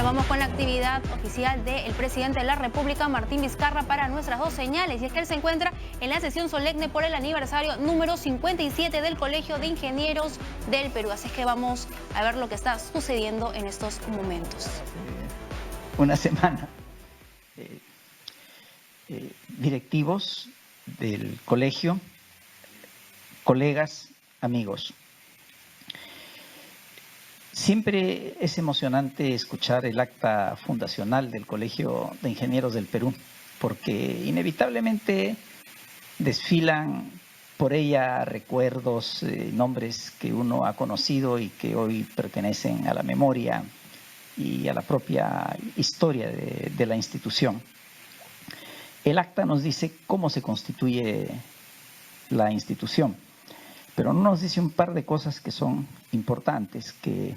vamos con la actividad oficial del presidente de la República, Martín Vizcarra, para nuestras dos señales. Y es que él se encuentra en la sesión solemne por el aniversario número 57 del Colegio de Ingenieros del Perú. Así es que vamos a ver lo que está sucediendo en estos momentos. Una semana. Directivos del colegio, colegas, amigos. Siempre es emocionante escuchar el acta fundacional del Colegio de Ingenieros del Perú, porque inevitablemente desfilan por ella recuerdos, nombres que uno ha conocido y que hoy pertenecen a la memoria y a la propia historia de la institución. El acta nos dice cómo se constituye la institución, pero no nos dice un par de cosas que son importantes, que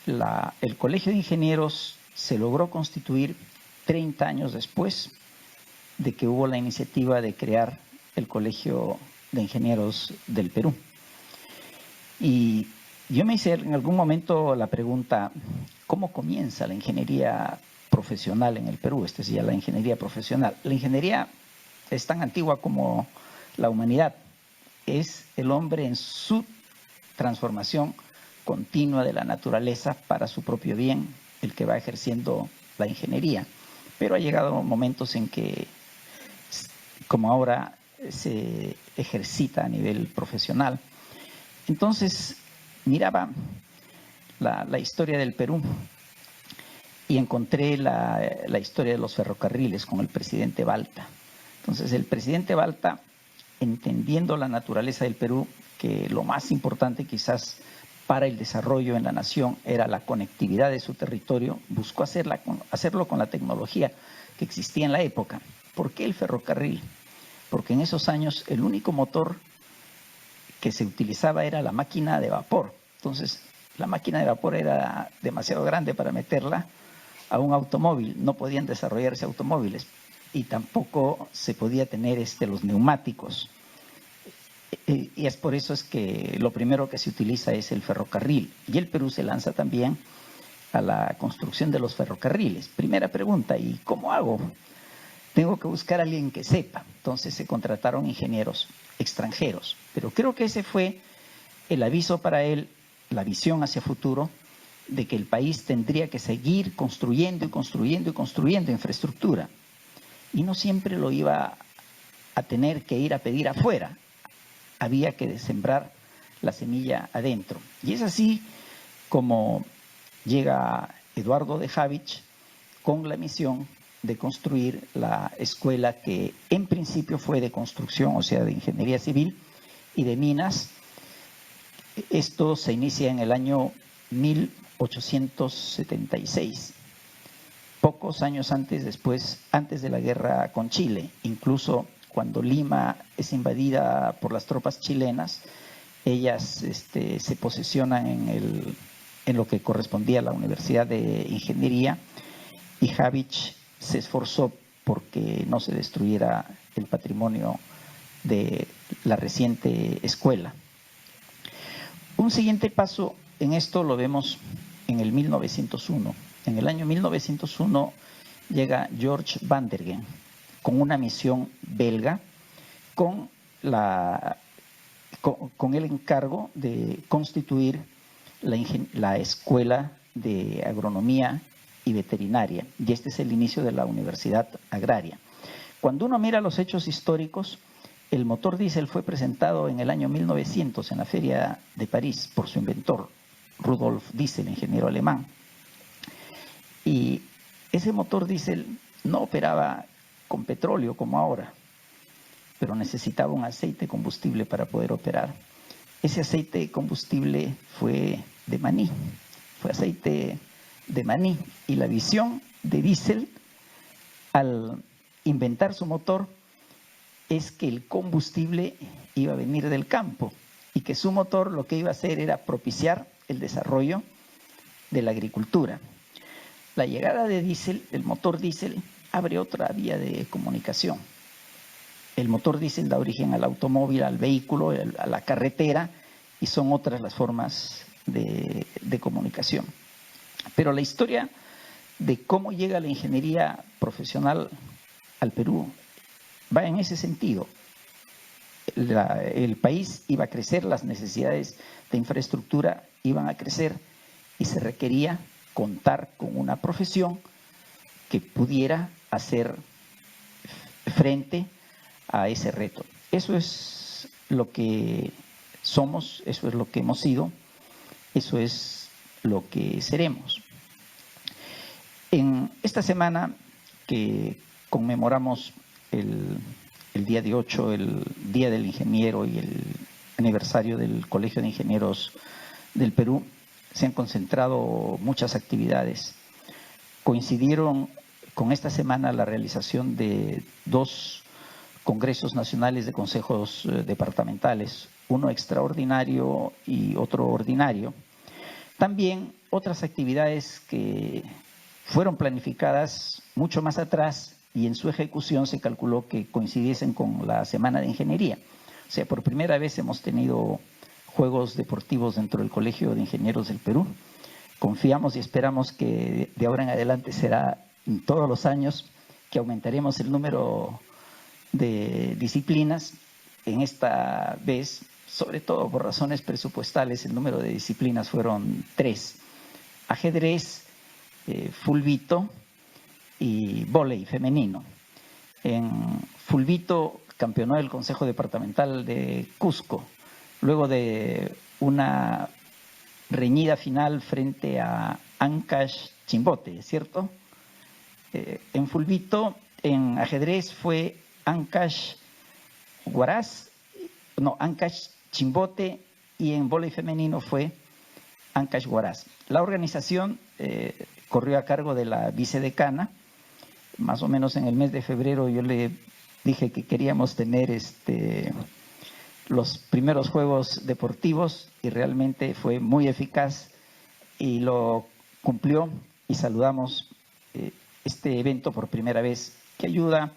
el Colegio de Ingenieros se logró constituir 30 años después de que hubo la iniciativa de crear el Colegio de Ingenieros del Perú. Y yo me hice en algún momento la pregunta, ¿cómo comienza la ingeniería profesional en el Perú? Esta es ya la ingeniería profesional. La ingeniería es tan antigua como la humanidad. Es el hombre en su transformación continua de la naturaleza para su propio bien, el que va ejerciendo la ingeniería. Pero ha llegado momentos en que, como ahora, se ejercita a nivel profesional. Entonces, miraba la historia del Perú y encontré la historia de los ferrocarriles con el presidente Balta. Entonces, el presidente Balta, entendiendo la naturaleza del Perú, que lo más importante quizás para el desarrollo en la nación era la conectividad de su territorio, buscó hacerlo con la tecnología que existía en la época. ¿Por qué el ferrocarril? Porque en esos años el único motor que se utilizaba era la máquina de vapor. Entonces, la máquina de vapor era demasiado grande para meterla a un automóvil. No podían desarrollarse automóviles y tampoco se podía tener los neumáticos. Y es por eso es que lo primero que se utiliza es el ferrocarril. Y el Perú se lanza también a la construcción de los ferrocarriles. Primera pregunta, ¿y cómo hago? Tengo que buscar a alguien que sepa. Entonces se contrataron ingenieros extranjeros. Pero creo que ese fue el aviso para él, la visión hacia futuro, de que el país tendría que seguir construyendo y construyendo y construyendo infraestructura. Y no siempre lo iba a tener que ir a pedir afuera. Había que sembrar la semilla adentro. Y es así como llega Eduardo de Habich con la misión de construir la escuela que en principio fue de construcción, o sea, de ingeniería civil y de minas. Esto se inicia en el año 1876, pocos años antes de la guerra con Chile. Incluso cuando Lima es invadida por las tropas chilenas, ellas se posesionan en lo que correspondía a la Universidad de Ingeniería, y Habich se esforzó porque no se destruyera el patrimonio de la reciente escuela. Un siguiente paso en esto lo vemos en el 1901. En el año 1901 llega George Van der Geen con una misión belga con el encargo de constituir la Escuela de Agronomía y Veterinaria. Y este es el inicio de la Universidad Agraria. Cuando uno mira los hechos históricos, el motor diésel fue presentado en el año 1900 en la Feria de París por su inventor, Rudolf Diesel, ingeniero alemán. Y ese motor diésel no operaba con petróleo como ahora, pero necesitaba un aceite combustible para poder operar. Ese aceite combustible fue de maní, fue aceite de maní. Y la visión de Diesel al inventar su motor es que el combustible iba a venir del campo y que su motor lo que iba a hacer era propiciar el desarrollo de la agricultura. La llegada de Diesel, el motor Diesel, abre otra vía de comunicación. El motor diésel da origen al automóvil, al vehículo, a la carretera, y son otras las formas de comunicación. Pero la historia de cómo llega la ingeniería profesional al Perú va en ese sentido. El país iba a crecer, las necesidades de infraestructura iban a crecer y se requería contar con una profesión que pudiera hacer frente a ese reto. Eso es lo que somos, eso es lo que hemos sido, eso es lo que seremos. En esta semana que conmemoramos el día de 8, el Día del Ingeniero y el aniversario del Colegio de Ingenieros del Perú, se han concentrado muchas actividades. Coincidieron con esta semana la realización de 2 congresos nacionales de consejos departamentales, uno extraordinario y otro ordinario. También otras actividades que fueron planificadas mucho más atrás y en su ejecución se calculó que coincidiesen con la Semana de Ingeniería. O sea, por primera vez hemos tenido juegos deportivos dentro del Colegio de Ingenieros del Perú. Confiamos y esperamos que de ahora en adelante será en todos los años, que aumentaremos el número de disciplinas. En esta vez, sobre todo por razones presupuestales, el número de disciplinas fueron 3. Ajedrez, fulbito y vóley femenino. En fulbito campeonó el Consejo Departamental de Cusco, luego de una reñida final frente a Ancash Chimbote, ¿cierto? En fulbito, en ajedrez fue Ancash Chimbote, y en vóley femenino fue Ancash Huaraz. La organización corrió a cargo de la vicedecana. Más o menos en el mes de febrero yo le dije que queríamos tener los primeros juegos deportivos y realmente fue muy eficaz y lo cumplió, y saludamos este evento por primera vez, que ayuda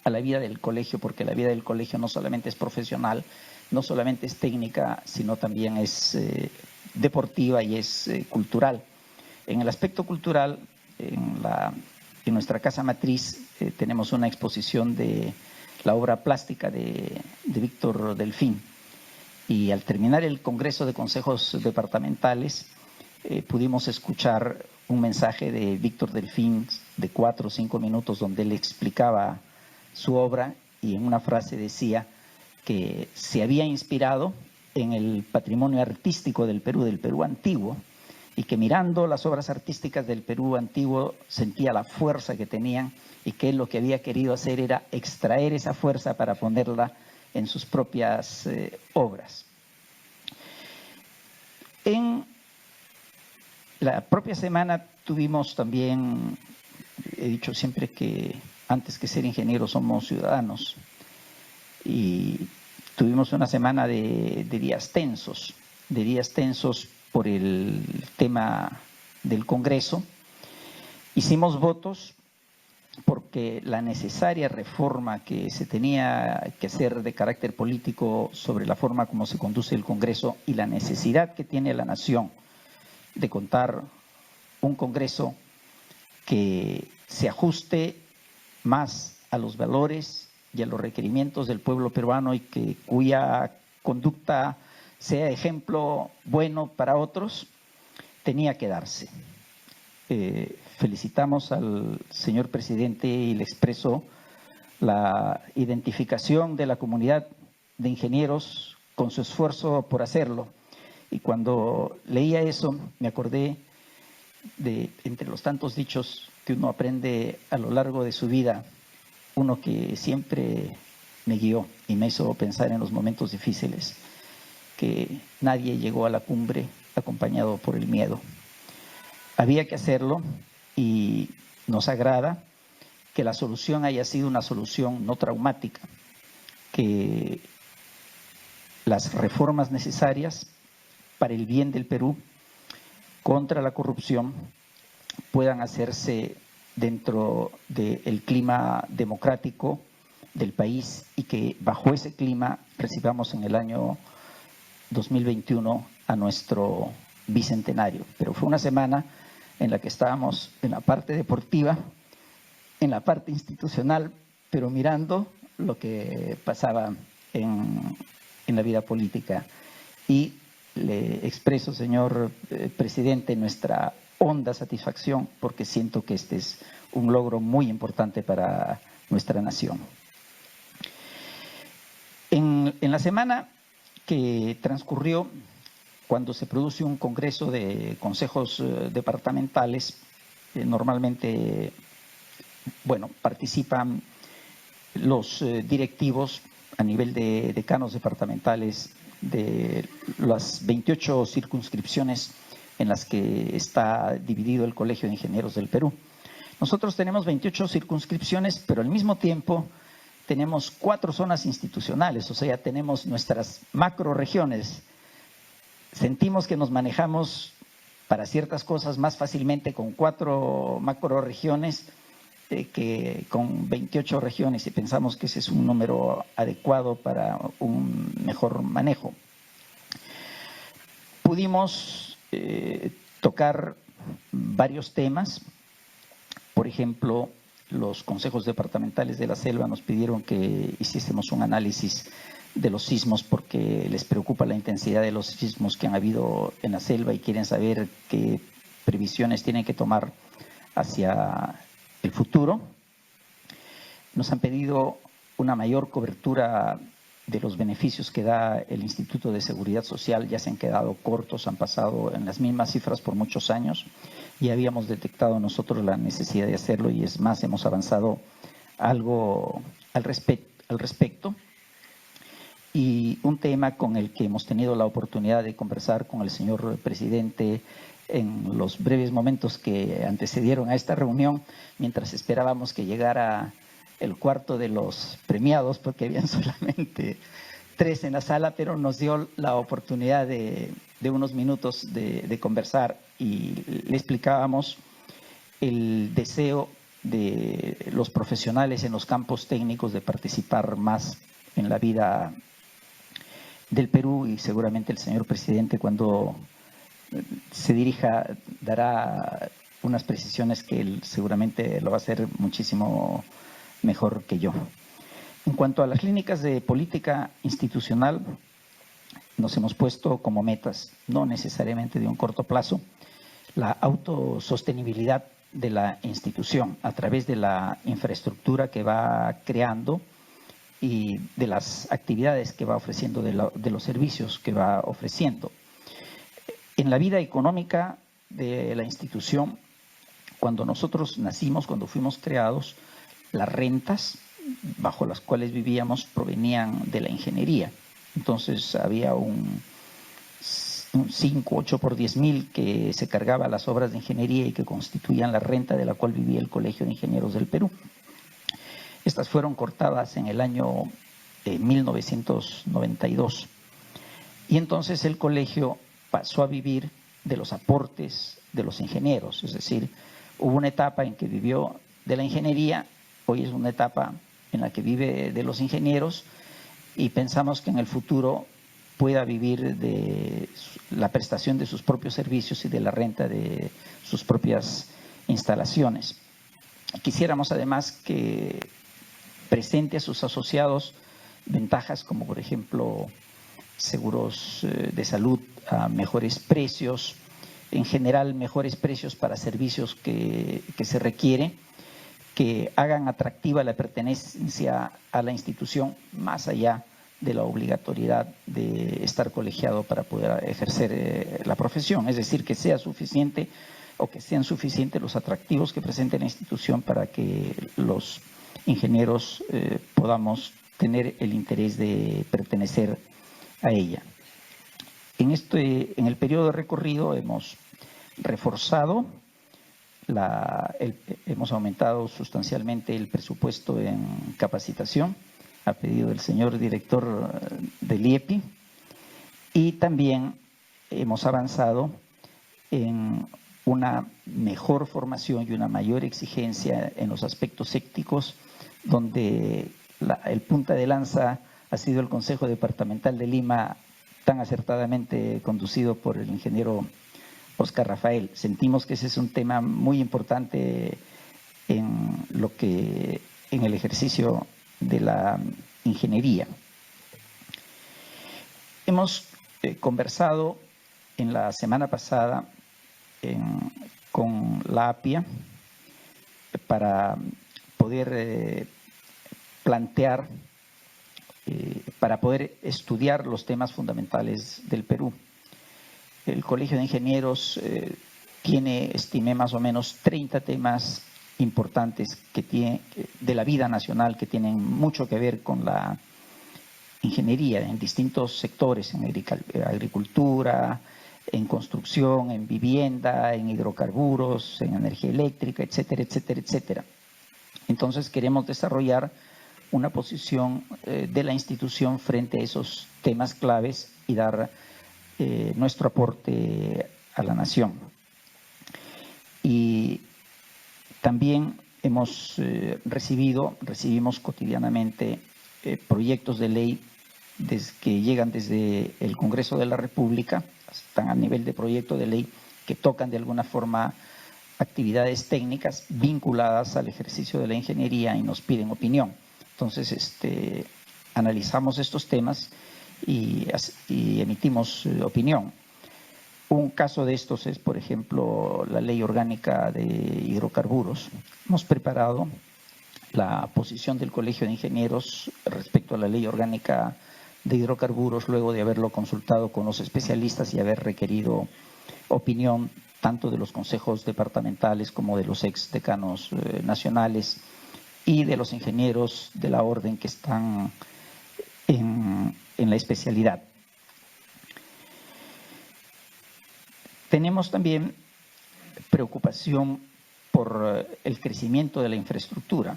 a la vida del colegio, porque la vida del colegio no solamente es profesional, no solamente es técnica, sino también es deportiva y es cultural. En el aspecto cultural, en nuestra casa matriz tenemos una exposición de la obra plástica de Víctor Delfín, y al terminar el Congreso de Consejos Departamentales pudimos escuchar un mensaje de Víctor Delfín de 4 o 5 minutos donde él explicaba su obra, y en una frase decía que se había inspirado en el patrimonio artístico del Perú antiguo, y que mirando las obras artísticas del Perú antiguo sentía la fuerza que tenían, y que él lo que había querido hacer era extraer esa fuerza para ponerla en sus propias obras. En la propia semana tuvimos también, he dicho siempre que antes que ser ingenieros somos ciudadanos, y tuvimos una semana de días tensos por el tema del Congreso. Hicimos votos porque la necesaria reforma que se tenía que hacer de carácter político sobre la forma como se conduce el Congreso y la necesidad que tiene la nación de contar un Congreso que se ajuste más a los valores y a los requerimientos del pueblo peruano, y cuya conducta sea ejemplo bueno para otros, tenía que darse. Felicitamos al señor presidente y le expreso la identificación de la comunidad de ingenieros con su esfuerzo por hacerlo. Y cuando leía eso me acordé de, entre los tantos dichos que uno aprende a lo largo de su vida, uno que siempre me guió y me hizo pensar en los momentos difíciles, que nadie llegó a la cumbre acompañado por el miedo. Había que hacerlo, y nos agrada que la solución haya sido una solución no traumática, que las reformas necesarias para el bien del Perú contra la corrupción puedan hacerse dentro del clima democrático del país, y que bajo ese clima recibamos en el año 2021 a nuestro bicentenario. Pero fue una semana en la que estábamos en la parte deportiva, en la parte institucional, pero mirando lo que pasaba en la vida política. Y le expreso, señor presidente, nuestra honda satisfacción, porque siento que este es un logro muy importante para nuestra nación. En la semana que transcurrió, cuando se produce un congreso de consejos departamentales, normalmente, participan los directivos a nivel de decanos departamentales de las 28 circunscripciones en las que está dividido el Colegio de Ingenieros del Perú. Nosotros tenemos 28 circunscripciones, pero al mismo tiempo tenemos 4 zonas institucionales, o sea, tenemos nuestras macroregiones. Sentimos que nos manejamos para ciertas cosas más fácilmente con 4 macroregiones que con 28 regiones, y pensamos que ese es un número adecuado para un mejor manejo. Pudimos tocar varios temas. Por ejemplo, los consejos departamentales de la Selva nos pidieron que hiciésemos un análisis de los sismos porque les preocupa la intensidad de los sismos que han habido en la selva y quieren saber qué previsiones tienen que tomar hacia el futuro. Nos han pedido una mayor cobertura de los beneficios que da el Instituto de Seguridad Social. Ya se han quedado cortos, han pasado en las mismas cifras por muchos años y habíamos detectado nosotros la necesidad de hacerlo, y es más, hemos avanzado algo al respecto. Y un tema con el que hemos tenido la oportunidad de conversar con el señor presidente en los breves momentos que antecedieron a esta reunión, mientras esperábamos que llegara el cuarto de los premiados, porque habían solamente 3 en la sala, pero nos dio la oportunidad de unos minutos de conversar, y le explicábamos el deseo de los profesionales en los campos técnicos de participar más en la vida del Perú, y seguramente el señor presidente, cuando se dirija, dará unas precisiones que él seguramente lo va a hacer muchísimo mejor que yo. En cuanto a las clínicas de política institucional, nos hemos puesto como metas, no necesariamente de un corto plazo, la autosostenibilidad de la institución a través de la infraestructura que va creando y de las actividades que va ofreciendo, de los servicios que va ofreciendo. En la vida económica de la institución, cuando nosotros nacimos, cuando fuimos creados, las rentas bajo las cuales vivíamos provenían de la ingeniería. Entonces había un 5, 8 por 10.000 que se cargaba a las obras de ingeniería y que constituían la renta de la cual vivía el Colegio de Ingenieros del Perú. Estas fueron cortadas en el año 1992. Y entonces el colegio pasó a vivir de los aportes de los ingenieros. Es decir, hubo una etapa en que vivió de la ingeniería, hoy es una etapa en la que vive de los ingenieros, y pensamos que en el futuro pueda vivir de la prestación de sus propios servicios y de la renta de sus propias instalaciones. Quisiéramos además que presente a sus asociados ventajas como, por ejemplo, seguros de salud a mejores precios, en general mejores precios para servicios que se requiere, que hagan atractiva la pertenencia a la institución más allá de la obligatoriedad de estar colegiado para poder ejercer la profesión. Es decir, que sea suficiente o que sean suficientes los atractivos que presente la institución para que los ingenieros podamos tener el interés de pertenecer a ella. En el periodo de recorrido hemos reforzado, hemos aumentado sustancialmente el presupuesto en capacitación a pedido del señor director del IEPI, y también hemos avanzado en una mejor formación y una mayor exigencia en los aspectos éticos, donde el punta de lanza ha sido el Consejo Departamental de Lima, tan acertadamente conducido por el ingeniero Oscar Rafael. Sentimos que ese es un tema muy importante en el ejercicio de la ingeniería. Hemos conversado en la semana pasada con la APIA para poder plantear, para poder estudiar los temas fundamentales del Perú. El Colegio de Ingenieros tiene, estimé, más o menos 30 temas importantes de la vida nacional que tienen mucho que ver con la ingeniería en distintos sectores, en agricultura, en construcción, en vivienda, en hidrocarburos, en energía eléctrica, etcétera, etcétera, etcétera. Entonces queremos desarrollar una posición de la institución frente a esos temas claves y dar nuestro aporte a la nación. Y también recibimos cotidianamente proyectos de ley que llegan desde el Congreso de la República, están a nivel de proyecto de ley, que tocan de alguna forma actividades técnicas vinculadas al ejercicio de la ingeniería y nos piden opinión. Entonces, analizamos estos temas y emitimos opinión. Un caso de estos es, por ejemplo, la Ley Orgánica de Hidrocarburos. Hemos preparado la posición del Colegio de Ingenieros respecto a la Ley Orgánica de Hidrocarburos, luego de haberlo consultado con los especialistas y haber requerido opinión tanto de los consejos departamentales como de los exdecanos nacionales y de los ingenieros de la orden que están en la especialidad. Tenemos también preocupación por el crecimiento de la infraestructura.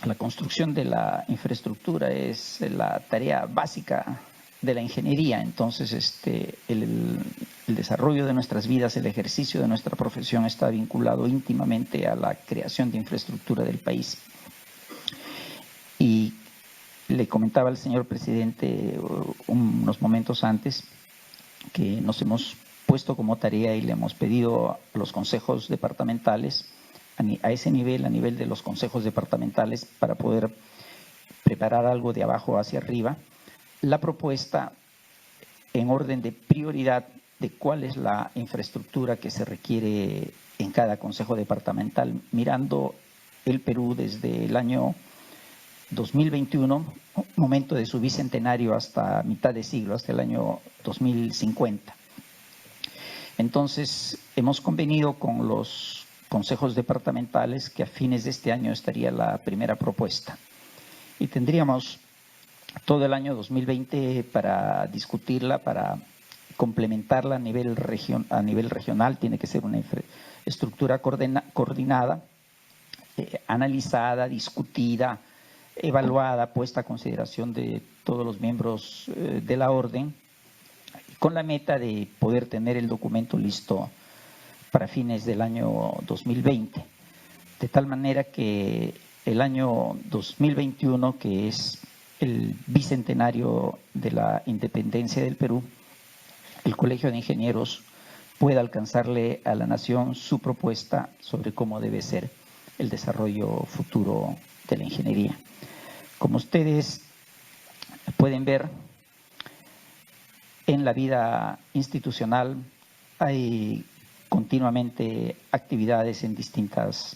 La construcción de la infraestructura es la tarea básica de la ingeniería, entonces el desarrollo de nuestras vidas, el ejercicio de nuestra profesión está vinculado íntimamente a la creación de infraestructura del país. Y le comentaba al señor presidente unos momentos antes que nos hemos puesto como tarea y le hemos pedido a los consejos departamentales, a ese nivel, a nivel de los consejos departamentales, para poder preparar algo de abajo hacia arriba, la propuesta en orden de prioridad de cuál es la infraestructura que se requiere en cada consejo departamental, mirando el Perú desde el año 2021, momento de su bicentenario, hasta mitad de siglo, hasta el año 2050. Entonces, hemos convenido con los consejos departamentales que a fines de este año estaría la primera propuesta. Y tendríamos todo el año 2020 para discutirla, para complementarla a nivel regional. Tiene que ser una estructura coordinada, analizada, discutida, evaluada, puesta a consideración de todos los miembros de la orden, con la meta de poder tener el documento listo para fines del año 2020, de tal manera que el año 2021, que es el bicentenario de la independencia del Perú, el Colegio de Ingenieros pueda alcanzarle a la nación su propuesta sobre cómo debe ser el desarrollo futuro de la ingeniería. Como ustedes pueden ver, en la vida institucional hay continuamente actividades en distintas,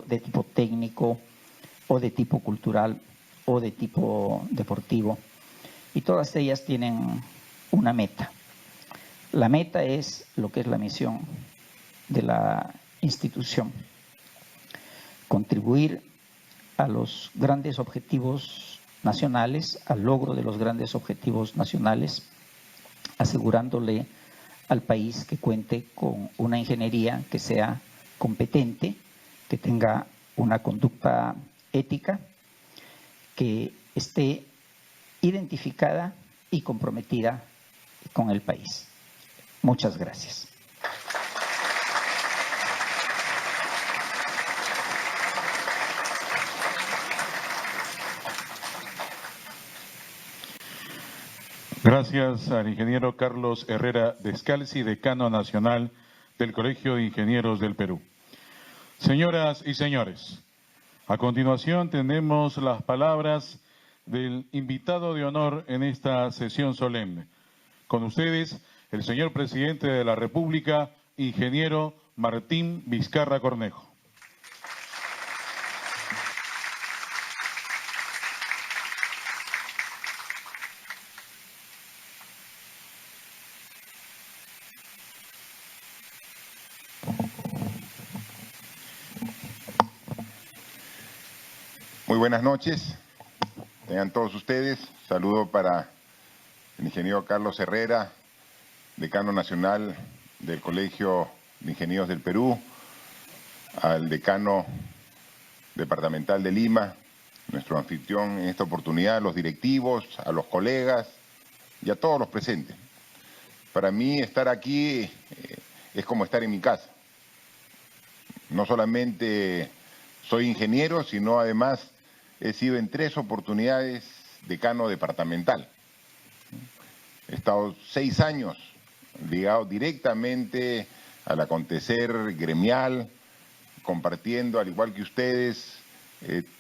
de tipo técnico o de tipo cultural o de tipo deportivo, y todas ellas tienen una meta. La meta es lo que es la misión de la institución: contribuir a los grandes objetivos nacionales, al logro de los grandes objetivos nacionales, asegurándole al país que cuente con una ingeniería que sea competente, que tenga una conducta ética, que esté identificada y comprometida con el país. Muchas gracias. Gracias al ingeniero Carlos Herrera Descalzi, decano nacional del Colegio de Ingenieros del Perú. Señoras y señores, a continuación tenemos las palabras del invitado de honor en esta sesión solemne. Con ustedes, el señor presidente de la República, ingeniero Martín Vizcarra Cornejo. Muy buenas noches, tengan todos ustedes. Saludo para el ingeniero Carlos Herrera, decano nacional del Colegio de Ingenieros del Perú, al decano departamental de Lima, nuestro anfitrión en esta oportunidad, a los directivos, a los colegas y a todos los presentes. Para mí estar aquí es como estar en mi casa. No solamente soy ingeniero, sino además he sido en 3 oportunidades decano departamental. He estado 6 años ligado directamente al acontecer gremial, compartiendo, al igual que ustedes,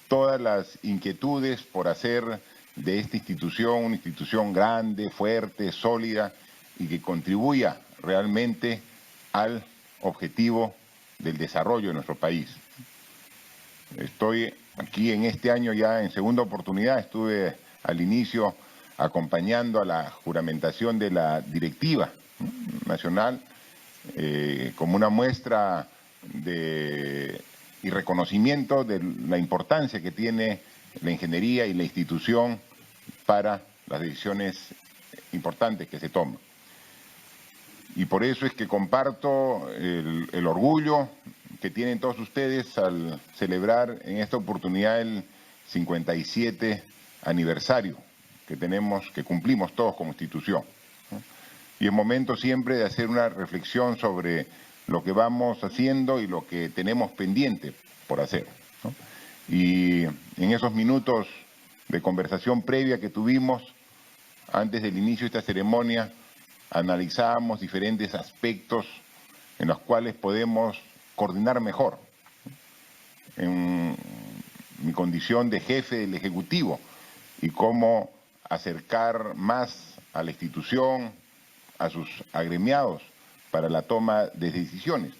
todas las inquietudes por hacer de esta institución una institución grande, fuerte, sólida y que contribuya realmente al objetivo del desarrollo de nuestro país. Estoy aquí en este año ya en segunda oportunidad, estuve al inicio acompañando a la juramentación de la directiva nacional como una muestra y reconocimiento de la importancia que tiene la ingeniería y la institución para las decisiones importantes que se toman. Y por eso es que comparto el orgullo que tienen todos ustedes al celebrar en esta oportunidad el 57 aniversario que cumplimos todos como institución, ¿no? Y es momento siempre de hacer una reflexión sobre lo que vamos haciendo y lo que tenemos pendiente por hacer, ¿no? Y en esos minutos de conversación previa que tuvimos antes del inicio de esta ceremonia, analizábamos diferentes aspectos en los cuales podemos coordinar mejor. En mi condición de jefe del Ejecutivo y cómo acercar más a la institución, a sus agremiados para la toma de decisiones.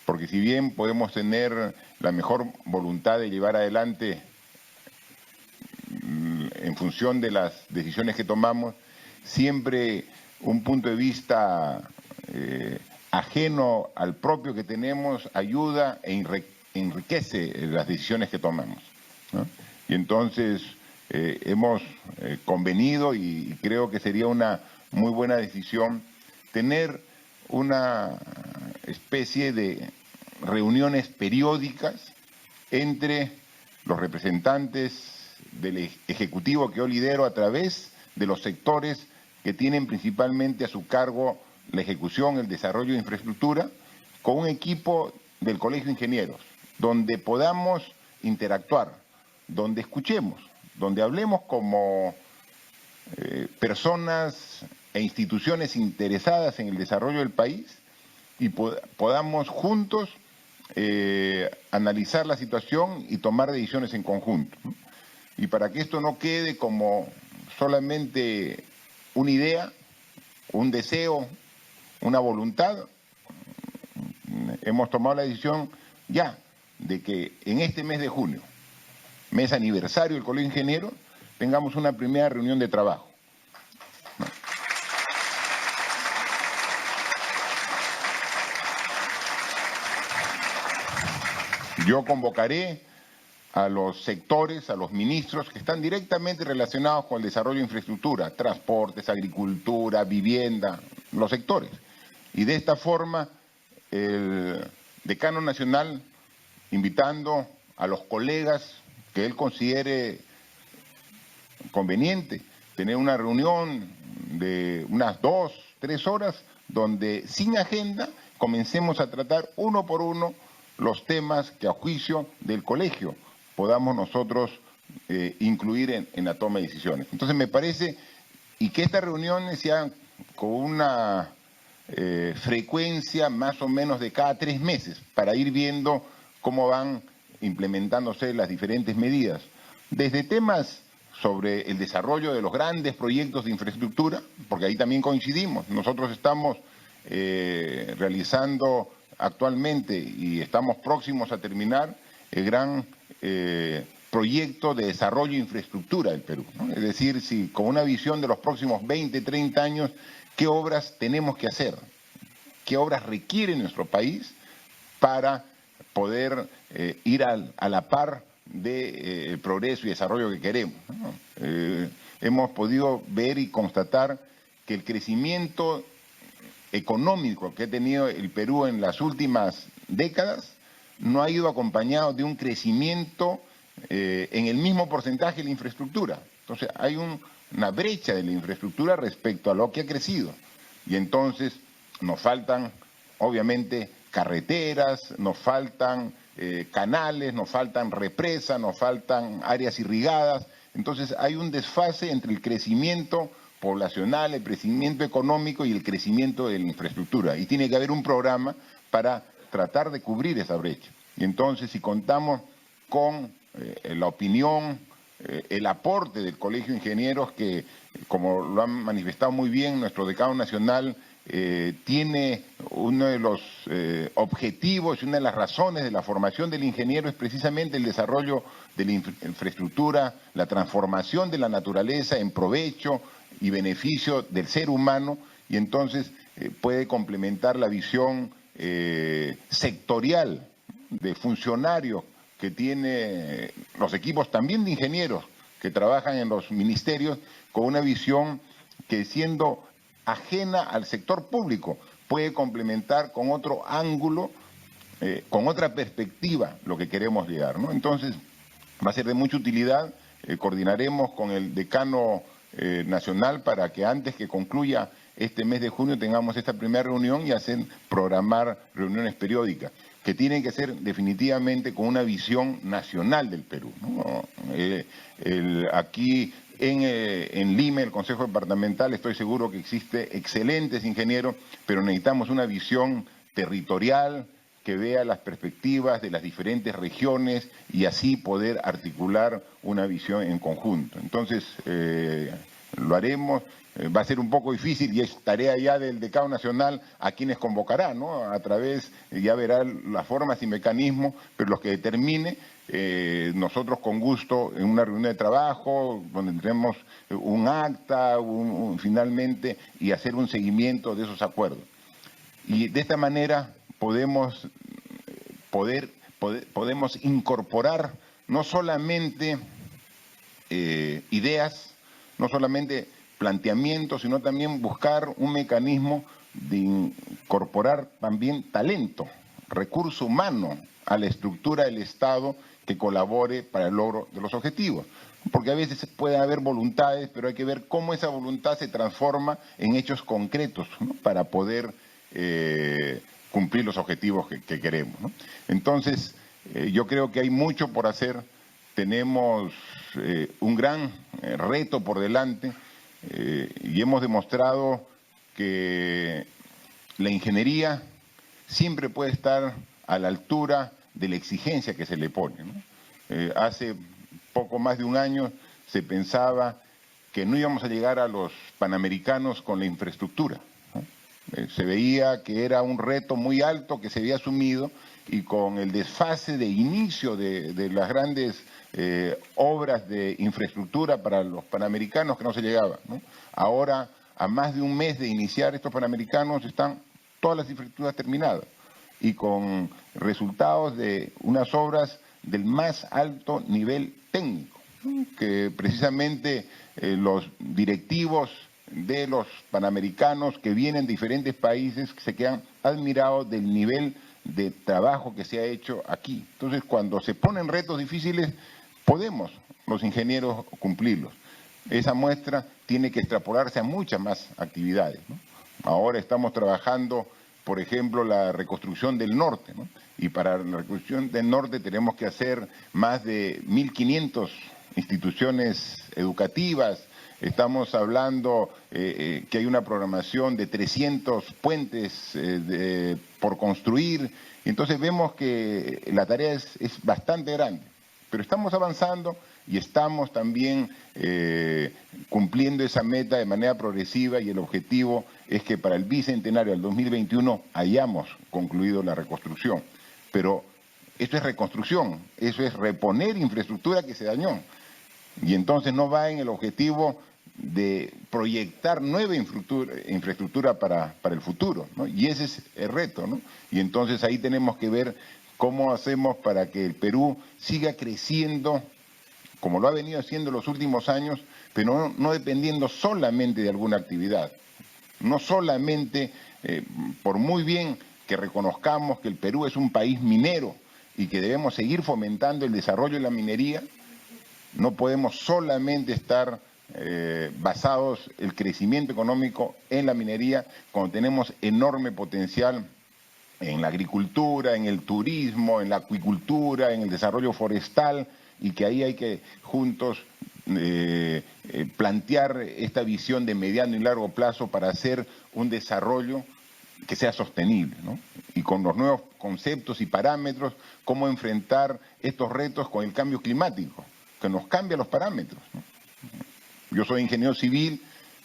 Porque si bien podemos tener la mejor voluntad de llevar adelante en función de las decisiones que tomamos, siempre un punto de vista ajeno al propio que tenemos ayuda e enriquece las decisiones que tomamos, ¿no? Y entonces hemos convenido y creo que sería una muy buena decisión tener una especie de reuniones periódicas entre los representantes del Ejecutivo que yo lidero a través de los sectores que tienen principalmente a su cargo la ejecución, el desarrollo de infraestructura, con un equipo del Colegio de Ingenieros, donde podamos interactuar, donde escuchemos, donde hablemos como personas e instituciones interesadas en el desarrollo del país y podamos juntos analizar la situación y tomar decisiones en conjunto. Y para que esto no quede como solamente una idea, un deseo, una voluntad, hemos tomado la decisión ya de que en este mes de junio, mes aniversario del Colegio de Ingenieros, tengamos una primera reunión de trabajo. Yo convocaré a los sectores, a los ministros que están directamente relacionados con el desarrollo de infraestructura, transportes, agricultura, vivienda, los sectores. Y de esta forma, el decano nacional, invitando a los colegas que él considere conveniente, tener una reunión de unas 2, 3 horas, donde sin agenda comencemos a tratar uno por uno los temas que a juicio del colegio podamos nosotros incluir en la toma de decisiones. Entonces me parece y que estas reuniones sean con una frecuencia más o menos de cada 3 meses para ir viendo cómo van implementándose las diferentes medidas. Desde temas sobre el desarrollo de los grandes proyectos de infraestructura, porque ahí también coincidimos. Nosotros estamos realizando actualmente y estamos próximos a terminar el gran proyecto de desarrollo de infraestructura del Perú, ¿no? Es decir, si con una visión de los próximos 20, 30 años, ¿qué obras tenemos que hacer? ¿Qué obras requiere nuestro país para poder ir a la par del progreso y desarrollo que queremos, ¿no? Hemos podido ver y constatar que el crecimiento económico que ha tenido el Perú en las últimas décadas no ha ido acompañado de un crecimiento en el mismo porcentaje de la infraestructura. Entonces hay una brecha de la infraestructura respecto a lo que ha crecido. Y entonces nos faltan, obviamente, carreteras, nos faltan canales, nos faltan represas, nos faltan áreas irrigadas. Entonces hay un desfase entre el crecimiento poblacional, el crecimiento económico y el crecimiento de la infraestructura. Y tiene que haber un programa para tratar de cubrir esa brecha. Y entonces, si contamos con la opinión, el aporte del Colegio de Ingenieros, que como lo han manifestado muy bien nuestro decano nacional, tiene uno de los objetivos y una de las razones de la formación del ingeniero es precisamente el desarrollo de la infraestructura, la transformación de la naturaleza en provecho y beneficio del ser humano, y entonces puede complementar la visión sectorial de funcionarios que tiene los equipos también de ingenieros que trabajan en los ministerios, con una visión que, siendo ajena al sector público, puede complementar con otro ángulo, con otra perspectiva lo que queremos llegar, ¿no? Entonces va a ser de mucha utilidad. Coordinaremos con el decano nacional para que antes que concluya este mes de junio tengamos esta primera reunión y programar reuniones periódicas que tienen que ser definitivamente con una visión nacional del Perú, ¿no? Aquí en Lima, el Consejo Departamental, estoy seguro que existe excelentes ingenieros, pero necesitamos una visión territorial que vea las perspectivas de las diferentes regiones y así poder articular una visión en conjunto. Entonces, lo haremos. Va a ser un poco difícil y es tarea ya del decano nacional a quienes convocará, ¿no? A través, ya verá las formas y mecanismos, pero los que determine, nosotros con gusto en una reunión de trabajo, donde tendremos un acta, finalmente, y hacer un seguimiento de esos acuerdos. Y de esta manera podemos incorporar no solamente ideas, no solamente planteamientos, sino también buscar un mecanismo de incorporar también talento, recurso humano a la estructura del Estado que colabore para el logro de los objetivos. Porque a veces puede haber voluntades, pero hay que ver cómo esa voluntad se transforma en hechos concretos, ¿no? Para poder cumplir los objetivos que queremos, ¿no? Entonces, yo creo que hay mucho por hacer, tenemos un gran reto por delante, y hemos demostrado que la ingeniería siempre puede estar a la altura de la exigencia que se le pone, ¿no? Hace poco más de un año se pensaba que no íbamos a llegar a los Panamericanos con la infraestructura, ¿no? Se veía que era un reto muy alto que se había asumido, y con el desfase de inicio de las grandes obras de infraestructura para los Panamericanos, que no se llegaba, ¿no? Ahora, a más de un mes de iniciar estos Panamericanos, están todas las infraestructuras terminadas y con resultados de unas obras del más alto nivel técnico, ¿no? Que precisamente los directivos de los Panamericanos que vienen de diferentes países se quedan admirados del nivel de trabajo que se ha hecho aquí. Entonces, cuando se ponen retos difíciles, podemos los ingenieros cumplirlos. Esa muestra tiene que extrapolarse a muchas más actividades, ¿no? Ahora estamos trabajando, por ejemplo, la reconstrucción del norte, ¿no? Y para la reconstrucción del norte tenemos que hacer más de 1.500 instituciones educativas, Estamos hablando que hay una programación de 300 puentes por construir. Entonces vemos que la tarea es bastante grande, pero estamos avanzando y estamos también cumpliendo esa meta de manera progresiva, y el objetivo es que para el bicentenario del 2021 hayamos concluido la reconstrucción. Pero esto es reconstrucción, eso es reponer infraestructura que se dañó. Y entonces no va en el objetivo de proyectar nueva infraestructura para el futuro, ¿no? Y ese es el reto, ¿no? Y entonces ahí tenemos que ver cómo hacemos para que el Perú siga creciendo, como lo ha venido haciendo en los últimos años, pero no dependiendo solamente de alguna actividad. No solamente, por muy bien que reconozcamos que el Perú es un país minero y que debemos seguir fomentando el desarrollo de la minería, no podemos solamente estar basados el crecimiento económico en la minería cuando tenemos enorme potencial en la agricultura, en el turismo, en la acuicultura, en el desarrollo forestal, y que ahí hay que juntos plantear esta visión de mediano y largo plazo para hacer un desarrollo que sea sostenible, ¿no? Y con los nuevos conceptos y parámetros, cómo enfrentar estos retos con el cambio climático, que nos cambia los parámetros, ¿no? Yo soy ingeniero civil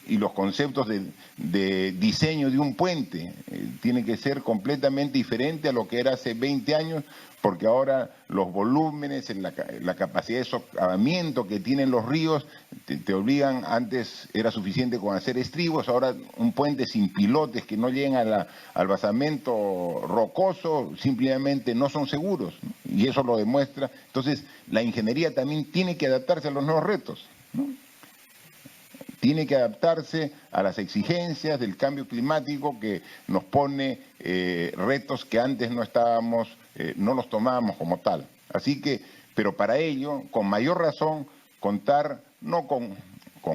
y los conceptos de diseño de un puente tienen que ser completamente diferentes a lo que era hace 20 años, porque ahora los volúmenes, la capacidad de socavamiento que tienen los ríos te obligan. Antes era suficiente con hacer estribos, ahora un puente sin pilotes que no lleguen al basamento rocoso simplemente no son seguros, ¿no? Y eso lo demuestra. Entonces la ingeniería también tiene que adaptarse a los nuevos retos, ¿no? Tiene que adaptarse a las exigencias del cambio climático que nos pone retos que antes no los tomábamos como tal. Así que, pero para ello, con mayor razón, contar no con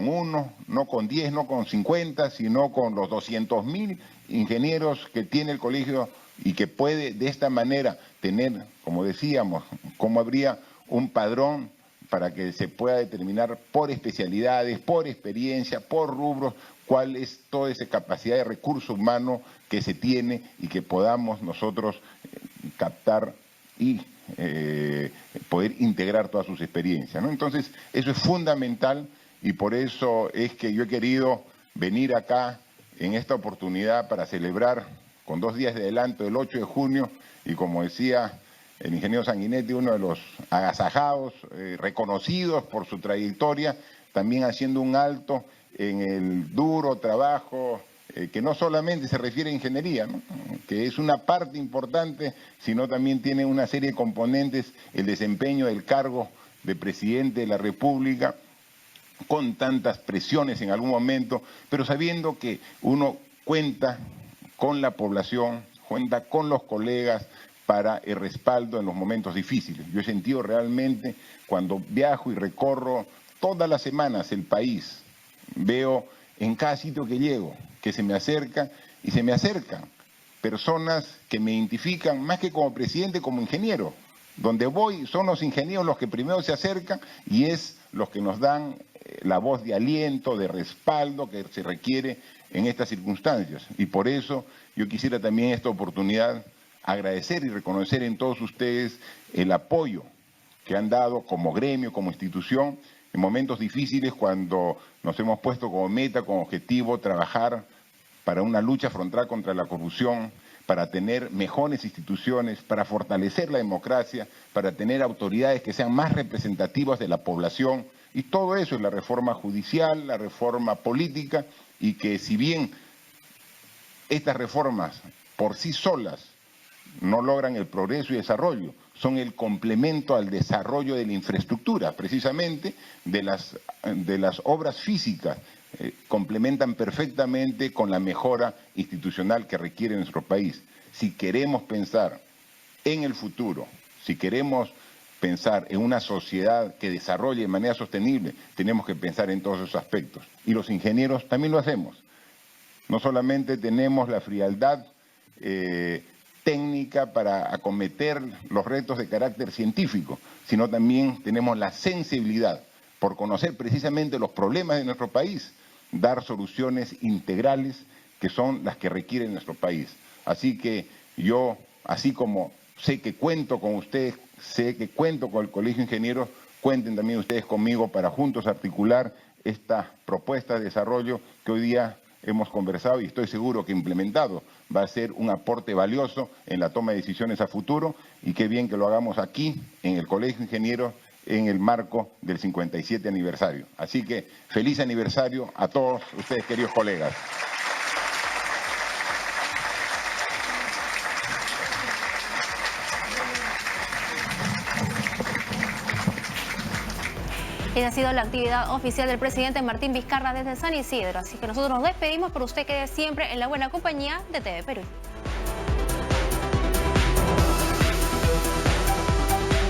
uno, no con 10, no con 50, sino con los 200.000 ingenieros que tiene el colegio, y que puede de esta manera tener, como decíamos, como habría un padrón para que se pueda determinar por especialidades, por experiencia, por rubros, cuál es toda esa capacidad de recurso humano que se tiene y que podamos nosotros captar y poder integrar todas sus experiencias, ¿no? Entonces, eso es fundamental, y por eso es que yo he querido venir acá en esta oportunidad para celebrar con 2 días de adelanto el 8 de junio, y como decía el ingeniero Sanguinetti, uno de los agasajados, reconocidos por su trayectoria, también haciendo un alto en el duro trabajo que no solamente se refiere a ingeniería, ¿no?, que es una parte importante, sino también tiene una serie de componentes, el desempeño del cargo de presidente de la República, con tantas presiones en algún momento, pero sabiendo que uno cuenta con la población, cuenta con los colegas, para el respaldo en los momentos difíciles. Yo he sentido realmente, cuando viajo y recorro todas las semanas el país, veo en cada sitio que llego que se me acercan personas que me identifican más que como presidente, como ingeniero. Donde voy son los ingenieros los que primero se acercan, y es los que nos dan la voz de aliento, de respaldo que se requiere en estas circunstancias. Y por eso yo quisiera también esta oportunidad agradecer y reconocer en todos ustedes el apoyo que han dado como gremio, como institución, en momentos difíciles, cuando nos hemos puesto como meta, como objetivo, trabajar para una lucha frontal contra la corrupción, para tener mejores instituciones, para fortalecer la democracia, para tener autoridades que sean más representativas de la población. Y todo eso es la reforma judicial, la reforma política, y que si bien estas reformas por sí solas no logran el progreso y desarrollo, son el complemento al desarrollo de la infraestructura, precisamente de las obras físicas, complementan perfectamente con la mejora institucional que requiere nuestro país. Si queremos pensar en el futuro, si queremos pensar en una sociedad que desarrolle de manera sostenible, tenemos que pensar en todos esos aspectos. Y los ingenieros también lo hacemos. No solamente tenemos la frialdad técnica para acometer los retos de carácter científico, sino también tenemos la sensibilidad por conocer precisamente los problemas de nuestro país, dar soluciones integrales que son las que requiere nuestro país. Así que yo, así como sé que cuento con ustedes, sé que cuento con el Colegio de Ingenieros, cuenten también ustedes conmigo para juntos articular esta propuesta de desarrollo que hoy día hemos conversado y estoy seguro que implementado va a ser un aporte valioso en la toma de decisiones a futuro, y qué bien que lo hagamos aquí en el Colegio de Ingenieros en el marco del 57 aniversario. Así que feliz aniversario a todos ustedes, queridos colegas. Esa ha sido la actividad oficial del presidente Martín Vizcarra desde San Isidro. Así que nosotros nos despedimos, pero usted quede siempre en la buena compañía de TV Perú.